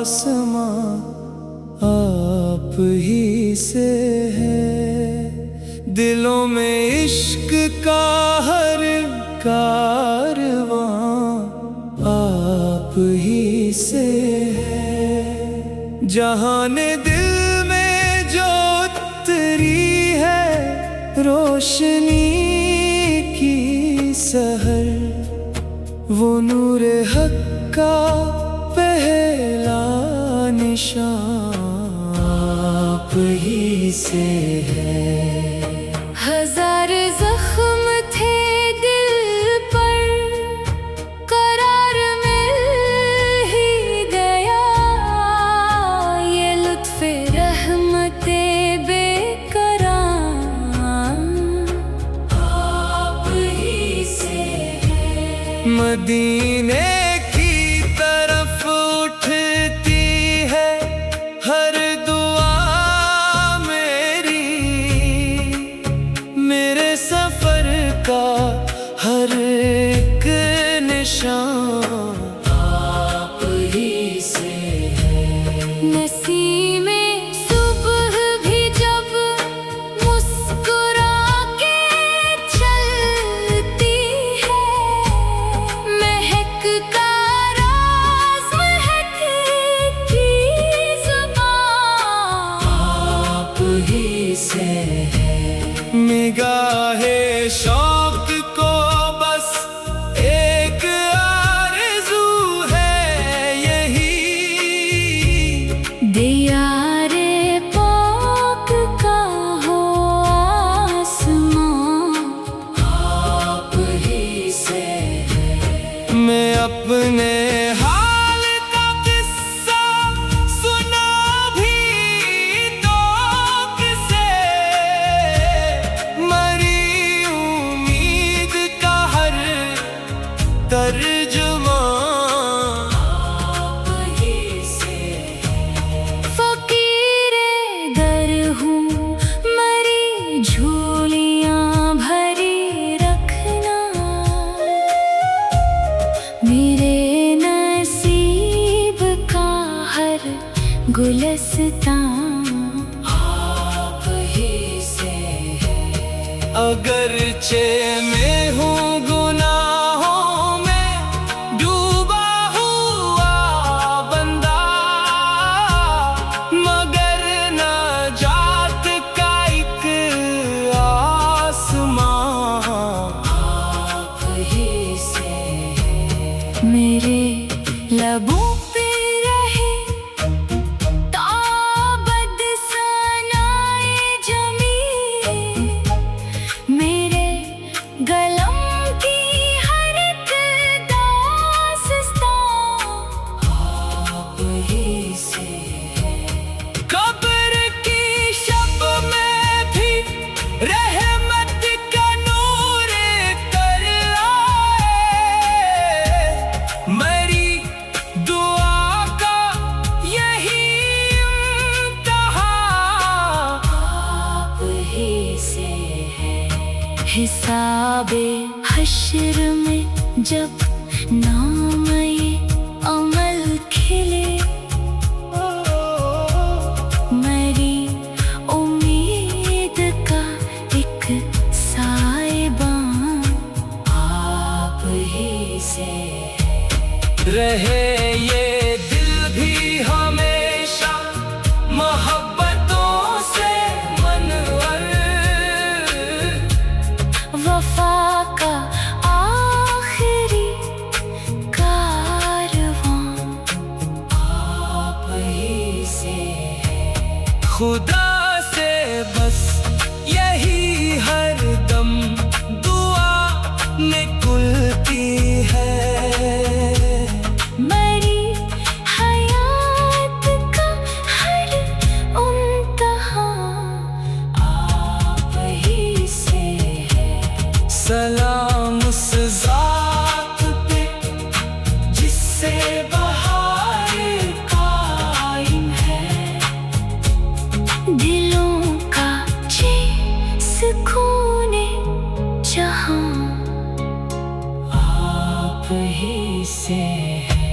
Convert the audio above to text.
आसमां आप ही से है। दिलों में इश्क का हर कारवां आप ही से है। जहाने दिल में जो उतरी है रोशनी की सहर, वो नूर हक का पहला निशान आप ही से है। हजार जख्म थे दिल पर, करार मिल ही गया। ये लुत्फ़े रहमते बेकरार आप ही से है। मदीने की तरफ उठती है हर दुआ मेरी, मेरे सफर का हर एक निशान आप ही से है। नसीमे सुबह भी जब मुस्कुरा के चलती है, महक का राज महकती ज़ुबान आप ही से है। निगाहे शौक को बस एक आरज़ू है यही, दियारे पाक का हो आसमां आप ही से है। मैं अपने हाल का किस्सा सुना भी तो किसे, मरी उम्मीद का हर तर्जुमा आप ही से है। फ़कीरे दर हूँ मरी झोलियाँ भरी रखना, मेरे नसीब का हर गुलस्तां आप ही से है। अगरचे मैं हूँ गुनाहों में डूबा हुआ बंदा, मगर नजात का एक आसमां आप ही से है। मेरे लबों पे रहे ताबद सनाए जमी, मेरे गलम की हर एक दास्तां आप ही से है। कब्र की शब में भी रहमत का नूर कर आए, मरी दुआ का यही इम्तिहान आप ही से है। हिसाबे हश्र में जब नाम ये अमल खिले, मेरी उम्मीद का एक साइबान आप ही से है। रहे ये दिल भी हमेशा मोहब्बतों से मनवर, वफा का आखिरी कारवां आप ही से है। खुदा से बस यही हर दम दुआ निकलती है। मेरी हयात का हर उम्तिहा आप ही से है। सलाम उस ज़ात पे जिससे बहार कायम है, दिलों का सुकूने जहां आप ही से है।